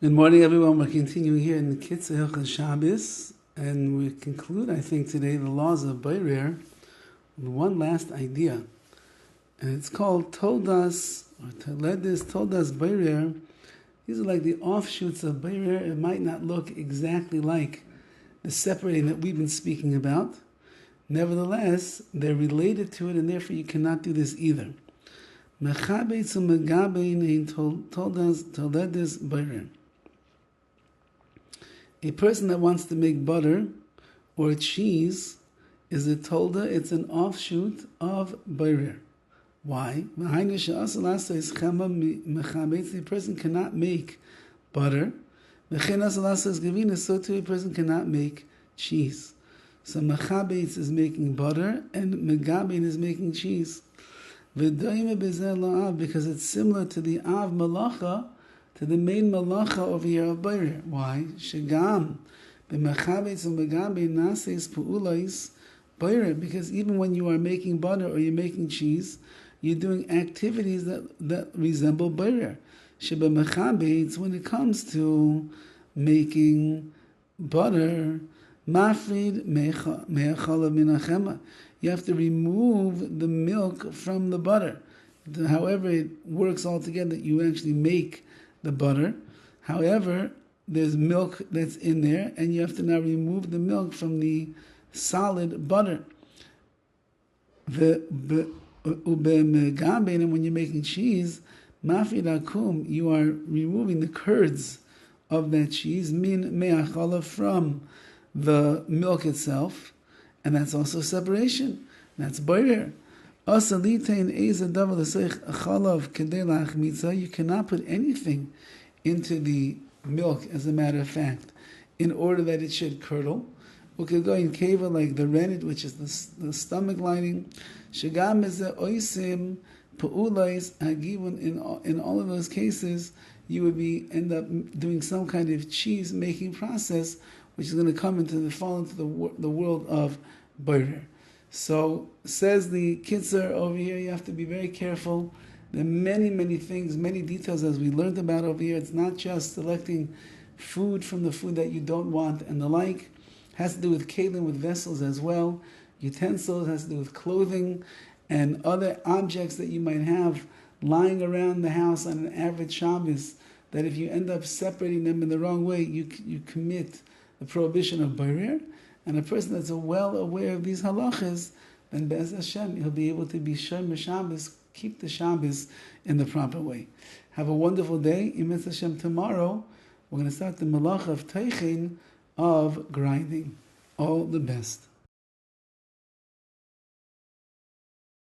Good morning, everyone. We're continuing here in the KITZUR HILCHOS SHABBOS, and we conclude, I think, today the laws of Beirer with one last idea, and it's called Toldas or Toledis Toldas Beirer. These are like the offshoots of Beirer. It might not look exactly like the separating that we've been speaking about. Nevertheless, they're related to it, and therefore you cannot do this either. Mechabetz u'megabein Toldas Toledis Beirer. A person that wants to make butter or cheese is a tolda, it's an offshoot of Beirer. Why? A person cannot make butter. So too a person cannot make cheese. So Mechabetz is making butter and Megabein is making cheese. Because it's similar to the Av Malacha, to the main malacha over here of Beirer. Why? Shegam b'mechabetz u'megabein naseis pu'ulais Beirer. Because even when you are making butter or you're making cheese, you're doing activities that resemble Beirer. Sheb'mechabetz, when it comes to making butter, mafrid me'achalav minachema. You have to remove the milk from the butter. However, it works all together. You actually make the butter. However, there's milk that's in there, and you have to now remove the milk from the solid butter. And when you're making cheese, you are removing the curds of that cheese, min me'achala, from the milk itself, and that's also separation. That's Beirer. You cannot put anything into the milk, as a matter of fact, in order that it should curdle. We could go in keva like the rennet, which is the stomach lining. In all of those cases, you would end up doing some kind of cheese making process, which is going to fall into the world of Beirer. So, says the KITZUR over here, you have to be very careful. There are many, many things, many details as we learned about over here. It's not just selecting food from the food that you don't want and the like. It has to do with kelim, with vessels as well. Utensils has to do with clothing and other objects that you might have lying around the house on an average Shabbos, that if you end up separating them in the wrong way, you commit the prohibition of Beirer. And a person that's well aware of these halachas, then Be'ez Hashem, he'll be able to be Shomer Shabbos, keep the Shabbos in the proper way. Have a wonderful day. Be'ez Hashem, tomorrow we're going to start the malacha of teichin, of grinding. All the best.